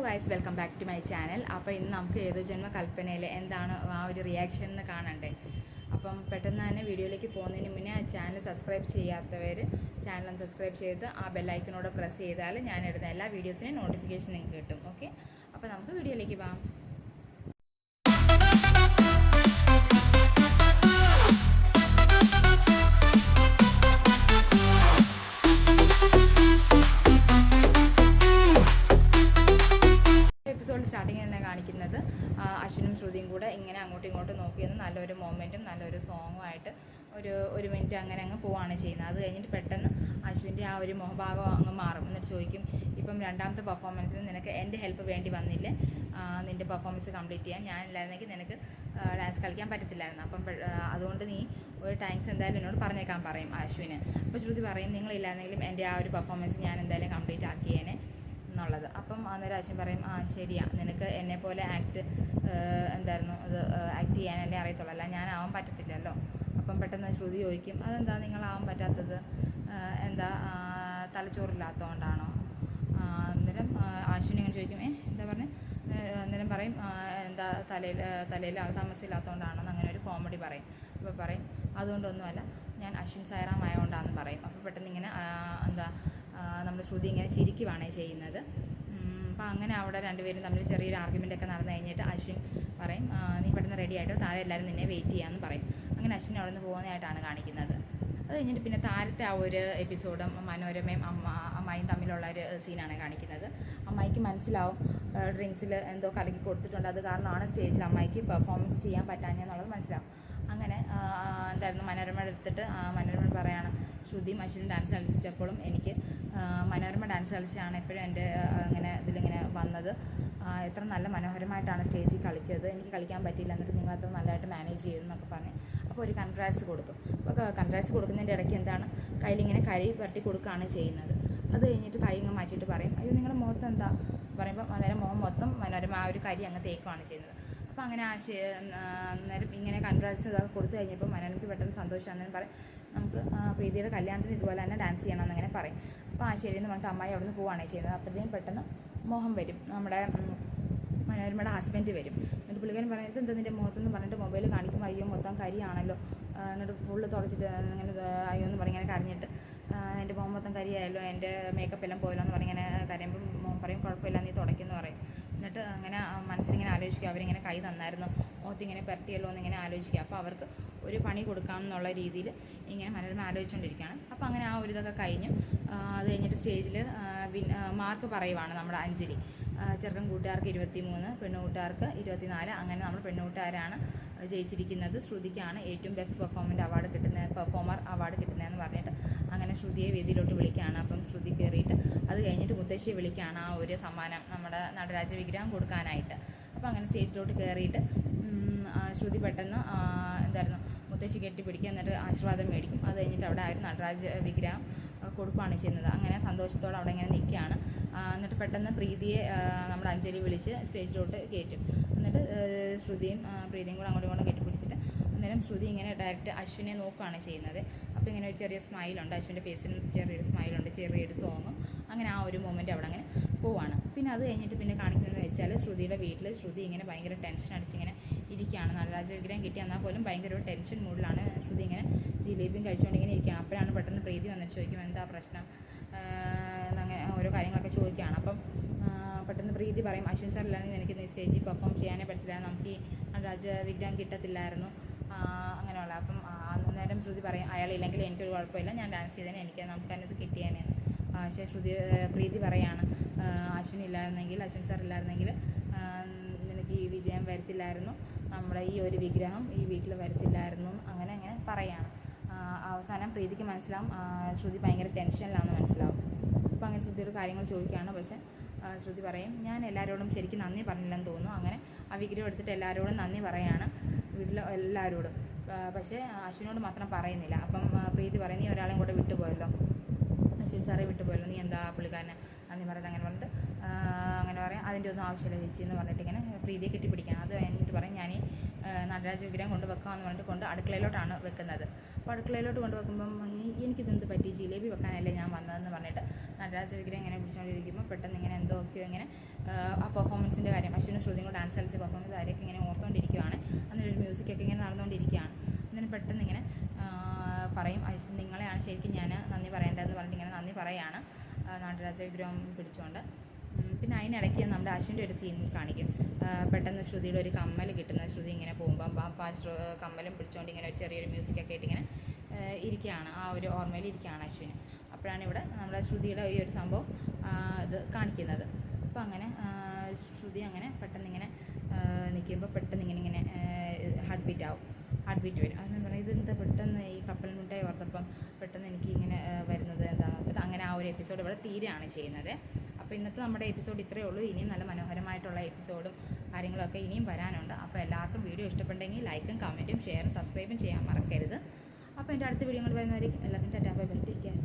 Guys, welcome back to my channel. അപ്പോൾ ഇന്ന് നമുക്ക് ഏതോ ജന്മ കൽപ്പനയിൽ എന്താണ് ആ ഒരു റിയാക്ഷൻ എന്ന് കാണണ്ടേ. അപ്പം പെട്ടെന്ന് തന്നെ വീഡിയോയിലേക്ക് പോകുന്നതിന് മുന്നേ ആ ചാനൽ സബ്സ്ക്രൈബ് ചെയ്യാത്തവർ ചാനൽ സബ്സ്ക്രൈബ് ചെയ്ത് ആ ബെല്ലൈക്കനോട് പ്രസ് ചെയ്താൽ ഞാൻ ഇടുന്ന എല്ലാ വീഡിയോസിനും നോട്ടിഫിക്കേഷൻ നിങ്ങൾക്ക് കിട്ടും. ഓക്കെ, അപ്പോൾ നമുക്ക് വീഡിയോയിലേക്ക് പോകാം. സ്റ്റാർട്ടിങ് തന്നെ കാണിക്കുന്നത് അശ്വിനും ശ്രുതിയും കൂടെ ഇങ്ങനെ അങ്ങോട്ടും ഇങ്ങോട്ടും നോക്കിയെന്ന് നല്ലൊരു മൊമെൻറ്റും നല്ലൊരു സോങ്ങും ആയിട്ട് ഒരു മിനിറ്റ് അങ്ങനെ അങ്ങ് പോവുകയാണ് ചെയ്യുന്നത്. അത് കഴിഞ്ഞിട്ട് പെട്ടെന്ന് അശ്വിൻ്റെ ആ ഒരു മുഖഭാഗം അങ്ങ് മാറും. എന്നിട്ട് ചോദിക്കും, ഇപ്പം രണ്ടാമത്തെ പെർഫോമൻസിന് നിനക്ക് എൻ്റെ ഹെൽപ്പ് വേണ്ടി വന്നില്ലേ, നിൻ്റെ പെർഫോമൻസ് കംപ്ലീറ്റ് ചെയ്യാൻ ഞാനില്ലായിരുന്നെങ്കിൽ നിനക്ക് ഡാൻസ് കളിക്കാൻ പറ്റത്തില്ലായിരുന്നു. അപ്പം അതുകൊണ്ട് നീ ഒരു താങ്ക്സ് എന്തായാലും എന്നോട് പറഞ്ഞേക്കാൻ പറയും അശ്വിന്. അപ്പോൾ ശ്രുതി പറയും, നിങ്ങളില്ലായിരുന്നെങ്കിലും എൻ്റെ ആ ഒരു പെർഫോമൻസ് ഞാൻ എന്തായാലും കംപ്ലീറ്റ് ആക്കിയേനെ എന്നുള്ളത്. അപ്പം അന്നേരം അശ്വിൻ പറയും, ശരിയാ, നിനക്ക് എന്നെപ്പോലെ എന്തായിരുന്നു അത് ആക്ട് ചെയ്യാനല്ലേ അറിയത്തുള്ളൂ, അല്ല ഞാനാവാൻ പറ്റത്തില്ലല്ലോ. അപ്പം പെട്ടെന്ന് ശ്രുതി ചോദിക്കും, അതെന്താ നിങ്ങളാവാൻ പറ്റാത്തത്, എന്താ തലച്ചോറില്ലാത്തതുകൊണ്ടാണോ? അന്നേരം അശ്വിൻ ഇങ്ങനെ ചോദിക്കും, എന്താ പറഞ്ഞത്? അന്നേരം പറയും, എന്താ തലയിൽ ആൾ താമസമില്ലാത്തതുകൊണ്ടാണോ എന്ന് അങ്ങനെ ഒരു കോമഡി പറയും. അപ്പോൾ പറയും, അതുകൊണ്ടൊന്നുമല്ല, ഞാൻ അശ്വിൻ സായറാം ആയതുകൊണ്ടാണെന്ന് പറയും. അപ്പോൾ പെട്ടെന്ന് ഇങ്ങനെ നമ്മൾ ശ്രുതി ഇങ്ങനെ ചിരിക്കുവാണ് ചെയ്യുന്നത്. അപ്പോൾ അങ്ങനെ അവിടെ രണ്ടുപേരും തമ്മിൽ ചെറിയൊരു ആർഗ്യുമെൻ്റൊക്കെ നടന്നു കഴിഞ്ഞിട്ട് അശ്വിൻ പറയും, നീ പെട്ടെന്ന് റെഡി ആയിട്ടോ, താഴെ എല്ലാവരും നിന്നെ വെയിറ്റ് ചെയ്യാമെന്ന് പറയും. അങ്ങനെ അശ്വിൻ അവിടെ നിന്ന് പോകുന്നതായിട്ടാണ് കാണിക്കുന്നത്. അത് കഴിഞ്ഞിട്ട് പിന്നെ താരത്തെ ആ ഒരു എപ്പിസോഡും മനോരമയും അമ്മായിയും തമ്മിലുള്ള ഒരു സീനാണ് കാണിക്കുന്നത്. അമ്മായിക്ക് മനസ്സിലാവും ഡ്രിങ്ക്സിൽ എന്തോ കലക്കി കൊടുത്തിട്ടുണ്ട്, അത് കാരണമാണ് സ്റ്റേജിൽ അമ്മായിക്ക് പെർഫോമൻസ് ചെയ്യാൻ പറ്റാഞ്ഞെന്നുള്ളത് മനസ്സിലാവും. അങ്ങനെ എന്തായിരുന്നു മനോരമ എടുത്തിട്ട് മനോരമ പറയാണ്, ശ്രുതിയും അശ്വിനും ഡാൻസ് കളിച്ചപ്പോഴും എനിക്ക് മനോരമ ഡാൻസ് കളിച്ചാണ് എപ്പോഴും എൻ്റെ ഇതിലിങ്ങനെ വന്നത്, എത്ര നല്ല മനോഹരമായിട്ടാണ് സ്റ്റേജിൽ കളിച്ചത്, എനിക്ക് കളിക്കാൻ പറ്റിയില്ല, എന്നിട്ട് നിങ്ങൾ അത്ര നല്ലതായിട്ട് മാനേജ് ചെയ്തു എന്നൊക്കെ പറഞ്ഞ് അപ്പോൾ ഒരു കൺഗ്രാറ്റ്സ് കൊടുക്കും. അപ്പോൾ കൺഗ്രാറ്റ്സ് കൊടുക്കുന്നതിൻ്റെ ഇടയ്ക്ക് എന്താണ് കയ്യിലിങ്ങനെ കരി പുരട്ടി കൊടുക്കുകയാണ് ചെയ്യുന്നത്. അത് കഴിഞ്ഞിട്ട് കൈ ഇങ്ങ് മാറ്റിയിട്ട് പറയും, അയ്യോ നിങ്ങളുടെ മുഖത്ത് എന്താ പറയുമ്പോൾ അന്നേരം മുഖം മൊത്തം മനോരമ ആ ഒരു കരി അങ്ങ് തേക്കുവാണ് ചെയ്യുന്നത്. അപ്പോൾ അങ്ങനെ അന്നേരം ഇങ്ങനെ കൺഗ്രാറ്റ്സ് ഇതൊക്കെ കൊടുത്തു കഴിഞ്ഞപ്പോൾ മനോരമയ്ക്ക് പെട്ടെന്ന് സന്തോഷം. അന്നേരം പറയും, നമുക്ക് പ്രീതിയുടെ കല്യാണത്തിന് ഇതുപോലെ തന്നെ ഡാൻസ് ചെയ്യണമെന്ന് അങ്ങനെ പറയും. അപ്പോൾ ശരിയെന്ന് പറഞ്ഞിട്ട് അമ്മായി അവിടെ നിന്ന് പോവുകയാണ് ചെയ്യുന്നത്. അപ്പോഴത്തേക്കും പെട്ടെന്ന് മോഹൻ വരും, നമ്മുടെ മനോരമയുടെ ഹസ്ബൻഡ് വരും. എന്നിട്ട് പുള്ളിക്കാരൻ പറയുന്നത്, എന്താ നിൻ്റെ മുഖത്തെന്ന് പറഞ്ഞിട്ട് മൊബൈൽ കാണിക്കുമ്പോൾ അയ്യോ മൊത്തം കരിയാണല്ലോ, എന്നിട്ട് ഫുള്ള് തുടച്ചിട്ട് ഇങ്ങനെ അയ്യോ എന്ന് പറഞ്ഞ് ഇങ്ങനെ കരഞ്ഞിട്ട് എൻ്റെ മുഖം മൊത്തം കരിയായല്ലോ, എൻ്റെ മേക്കപ്പ് എല്ലാം പോയല്ലോ എന്ന് പറഞ്ഞ് ഇങ്ങനെ കരയുമ്പോൾ മോൻ പറയും, കുഴപ്പമില്ല നീ തുടയ്ക്കുമെന്ന് പറയും. എന്നിട്ട് അങ്ങനെ മനസ്സിലിങ്ങനെ ആലോചിക്കുക, അവരിങ്ങനെ കൈ തന്നായിരുന്നു, മുഖത്തിങ്ങനെ പെരട്ടിയല്ലോ എന്നിങ്ങനെ ആലോചിക്കുക. അപ്പോൾ അവർക്ക് ഒരു പണി കൊടുക്കാമെന്നുള്ള രീതിയിൽ ഇങ്ങനെ മനോരമ ആലോചിച്ചുകൊണ്ടിരിക്കുകയാണ്. അപ്പോൾ അങ്ങനെ ആ ഒരു ഇതൊക്കെ കഴിഞ്ഞു. അത് കഴിഞ്ഞിട്ട് സ്റ്റേജിൽ മാർക്ക് പറയുവാണ് നമ്മുടെ അഞ്ജലി. ചെറുക്കൻ കൂട്ടുകാർക്ക് 23, പെണ്ണുകൂട്ടുകാർക്ക് 24. അങ്ങനെ നമ്മൾ പെണ്ണുകൂട്ടുകാരാണ് ജയിച്ചിരിക്കുന്നത്. ശ്രുതിക്കാണ് ഏറ്റവും ബെസ്റ്റ് പെർഫോമർ അവാർഡ് കിട്ടുന്നതെന്ന് പറഞ്ഞിട്ട് അങ്ങനെ ശ്രുതിയെ വേദിയിലോട്ട് വിളിക്കുകയാണ്. അപ്പം ശ്രുതി കയറിയിട്ട് അത് കഴിഞ്ഞിട്ട് മുത്തശ്ശിയെ വിളിക്കുകയാണ് ആ ഒരു സമ്മാനം നമ്മുടെ നടരാജ വിഗ്രഹം കൊടുക്കാനായിട്ട്. അപ്പോൾ അങ്ങനെ സ്റ്റേജിലോട്ട് കയറിയിട്ട് ശ്രുതി പെട്ടെന്ന് എന്തായിരുന്നു മുത്തശ്ശി കെട്ടിപ്പിടിക്കുക, എന്നിട്ട് ആശീർവാദം മേടിക്കും. അത് കഴിഞ്ഞിട്ട് അവിടെ ആ ഒരു നടരാജ വിഗ്രഹം കൊടുക്കുകയാണ് ചെയ്യുന്നത്. അങ്ങനെ സന്തോഷത്തോടെ അവിടെ ഇങ്ങനെ നിൽക്കുകയാണ്. എന്നിട്ട് പെട്ടെന്ന് പ്രീതിയെ നമ്മുടെ അഞ്ജലി വിളിച്ച് സ്റ്റേജിലോട്ട് കയറ്റും. എന്നിട്ട് ശ്രുതിയും പ്രീതിയും കൂടെ അങ്ങോട്ടും ഇങ്ങോട്ടും കെട്ടിപ്പിടിച്ചിട്ട് അന്നേരം ശ്രുതി ഇങ്ങനെ ഡയറക്റ്റ് അശ്വിനെ നോക്കുകയാണ് ചെയ്യുന്നത്. അപ്പോൾ ഇങ്ങനെ ഒരു ചെറിയ സ്മൈലുണ്ട്, അശ്വിൻ്റെ ഫേസിന് ചെറിയൊരു സ്മൈലുണ്ട്, ചെറിയൊരു സോങ്ങും. അങ്ങനെ ആ ഒരു മൊമെൻറ്റ് അവിടെ അങ്ങനെ പോവാണ്. പിന്നെ അത് കഴിഞ്ഞിട്ട് പിന്നെ കാണിക്കുന്നതെന്ന് വെച്ചാൽ ശ്രുതിയുടെ വീട്ടിൽ ശ്രുതി ഇങ്ങനെ ഭയങ്കര ടെൻഷൻ അടിച്ചിങ്ങനെ ഇരിക്കുകയാണ്. നടരാജ വിഗ്രഹം കിട്ടി എന്നാൽ പോലും ഭയങ്കര ഒരു ടെൻഷൻ മൂഡിലാണ് ശ്രുതി ഇങ്ങനെ ജിലേബിയും കഴിച്ചുകൊണ്ട് ഇങ്ങനെ ഇരിക്കുകയാണ്. അപ്പോഴാണ് പെട്ടെന്ന് പ്രീതി വന്നിട്ട് ചോദിക്കും, എന്താ പ്രശ്നം, അങ്ങനെ ഓരോ കാര്യങ്ങളൊക്കെ ചോദിക്കുകയാണ്. അപ്പം പെട്ടെന്ന് പ്രീതി പറയും, അശ്വിൻ സാറില്ലാണെങ്കിൽ എനിക്ക് സ്റ്റേജിൽ പെർഫോം ചെയ്യാനേ പറ്റില്ല, നമുക്ക് ഈ നടരാജ വിഗ്രഹം കിട്ടത്തില്ലായിരുന്നു അങ്ങനെയുള്ള. അപ്പം അന്നേരം ശ്രുതി പറയും, അയാളില്ലെങ്കിൽ എനിക്കൊരു കുഴപ്പമില്ല, ഞാൻ ഡാൻസ് ചെയ്തേനെ, നമുക്ക് അതിനത് കിട്ടിയേനെന്ന്. പക്ഷേ പ്രീതി പറയാണ്, അശ്വിൻ സാർ ഇല്ലായിരുന്നെങ്കിൽ നിനക്ക് ഈ വിജയം വരത്തില്ലായിരുന്നു, നമ്മുടെ ഈ ഒരു വിഗ്രഹം ഈ വീട്ടിൽ വരത്തില്ലായിരുന്നു, അങ്ങനെ പറയാണ്. അവസാനം പ്രീതിക്ക് മനസ്സിലാവും ശ്രുതി ഭയങ്കര ടെൻഷനിലാണെന്ന് മനസ്സിലാവും. അപ്പോൾ അങ്ങനെ ശ്രുതിയോട് കാര്യങ്ങൾ ചോദിക്കുകയാണ്. പക്ഷേ ശ്രുതി പറയും, ഞാൻ എല്ലാവരോടും ശരിക്കും നന്ദി പറഞ്ഞില്ലെന്ന് തോന്നുന്നു. അങ്ങനെ ആ വിഗ്രഹം എടുത്തിട്ട് എല്ലാവരോടും നന്ദി പറയാണ്, വീട്ടിലെ എല്ലാവരോടും. പക്ഷേ അശ്വിനോട് മാത്രം പറയുന്നില്ല. അപ്പം പ്രീതി പറയും, നീ ഒരാളെയും കൂടെ വിട്ടുപോയല്ലോ, അശ്വിൻ സാറെ വിട്ടുപോയല്ലോ, നീ എന്താ പുള്ളിക്കാരനെ നന്ദി പറയുന്നത് അങ്ങനെ പറഞ്ഞിട്ട് അങ്ങനെ പറയാം, അതിൻ്റെ ഒന്നും ആവശ്യമില്ല ചേച്ചി എന്ന് പറഞ്ഞിട്ട് ഇങ്ങനെ പ്രീതിയെ കെട്ടിപ്പിടിക്കണം. അത് കഴിഞ്ഞിട്ട് പറയും, ഞാൻ നടരാജ വിഗ്രഹം കൊണ്ട് വെക്കാമെന്ന് പറഞ്ഞിട്ട് കൊണ്ട് അടുക്കളയിലോട്ടാണ് വെക്കുന്നത്. അപ്പോൾ അടുക്കളയിലോട്ട് കൊണ്ട് വെക്കുമ്പം എനിക്കിതെന്ത് പറ്റി, ജിലേബി വെക്കാനല്ലേ ഞാൻ വന്നതെന്ന് പറഞ്ഞിട്ട് നടരാജ വിഗ്രഹം ഇങ്ങനെ പിടിച്ചുകൊണ്ടിരിക്കുമ്പോൾ പെട്ടെന്ന് ഇങ്ങനെ എന്തൊക്കെയോ ഇങ്ങനെ ആ പെർഫോമൻസിൻ്റെ കാര്യം, അശ്വിനും ശ്രുതിയും കൂടെ ഡാൻസ് കളിച്ച പെർഫോമൻസ് കാര്യമൊക്കെ ഇങ്ങനെ ഓർത്തുകൊണ്ടിരിക്കുകയാണ്. അന്നേരം മ്യൂസിക്കൊക്കെ ഇങ്ങനെ നടന്നുകൊണ്ടിരിക്കുകയാണ്. അന്നേരം പെട്ടെന്ന് ഇങ്ങനെ പറയും, അശ്വിൻ നിങ്ങളെയാണ് ശരിക്കും ഞാൻ നന്ദി പറയേണ്ടതെന്ന് പറഞ്ഞിട്ട് ഇങ്ങനെ നന്ദി പറയുകയാണ് നടരാജ വിഗ്രഹം പിടിച്ചുകൊണ്ട്. പിന്നെ അതിനിടയ്ക്ക് നമ്മുടെ അശ്വിൻ്റെ ഒരു സീൻ കാണിക്കും. പെട്ടെന്ന് ശ്രുതിയുടെ ഒരു കമ്മൽ കിട്ടുന്നത്, ശ്രുതി ഇങ്ങനെ പോകുമ്പോൾ അപ്പോൾ ആ കമ്മലും പിടിച്ചുകൊണ്ട് ഇങ്ങനെ ഒരു ചെറിയൊരു മ്യൂസിക്കൊക്കെ ആയിട്ട് ഇങ്ങനെ ഇരിക്കുകയാണ്, ആ ഒരു ഓർമ്മയിൽ ഇരിക്കുകയാണ് അശ്വിന്. അപ്പോഴാണ് ഇവിടെ നമ്മുടെ ശ്രുതിയുടെ ഈ ഒരു സംഭവം ഇത് കാണിക്കുന്നത്. അപ്പോൾ അങ്ങനെ ശ്രുതി അങ്ങനെ പെട്ടെന്ന് ഇങ്ങനെ നിൽക്കുമ്പോൾ പെട്ടെന്ന് ഇങ്ങനെ ഹാർട്ട് ബീറ്റ് ആവും, ഹാർട്ട് ബീറ്റ് വരും. അതെന്ന് പറയുന്നത് ഇതെന്താ പെട്ടെന്ന് ഈ കപ്പൽ മുട്ടായി ഓർത്തപ്പം പെട്ടെന്ന് എനിക്ക് ഇങ്ങനെ വരുന്നത് എന്താണെന്ന് ഓർത്തിട്ട് അങ്ങനെ ആ ഒരു എപ്പിസോഡ് ഇവിടെ തീരുകയാണ് ചെയ്യുന്നത്. അപ്പോൾ ഇന്നത്തെ നമ്മുടെ എപ്പിസോഡ് ഇത്രയേ ഉള്ളൂ. ഇനിയും നല്ല മനോഹരമായിട്ടുള്ള എപ്പിസോഡും കാര്യങ്ങളൊക്കെ ഇനിയും വരാനുണ്ട്. അപ്പോൾ എല്ലാവർക്കും വീഡിയോ ഇഷ്ടപ്പെട്ടെങ്കിൽ ലൈക്കും കമൻറ്റും ഷെയറും സബ്സ്ക്രൈബും ചെയ്യാൻ മറക്കരുത്. അപ്പോൾ എൻ്റെ അടുത്ത വീഡിയോകൾ വരുന്നവരേക്കും എല്ലാവർക്കും tata bye bye, take care.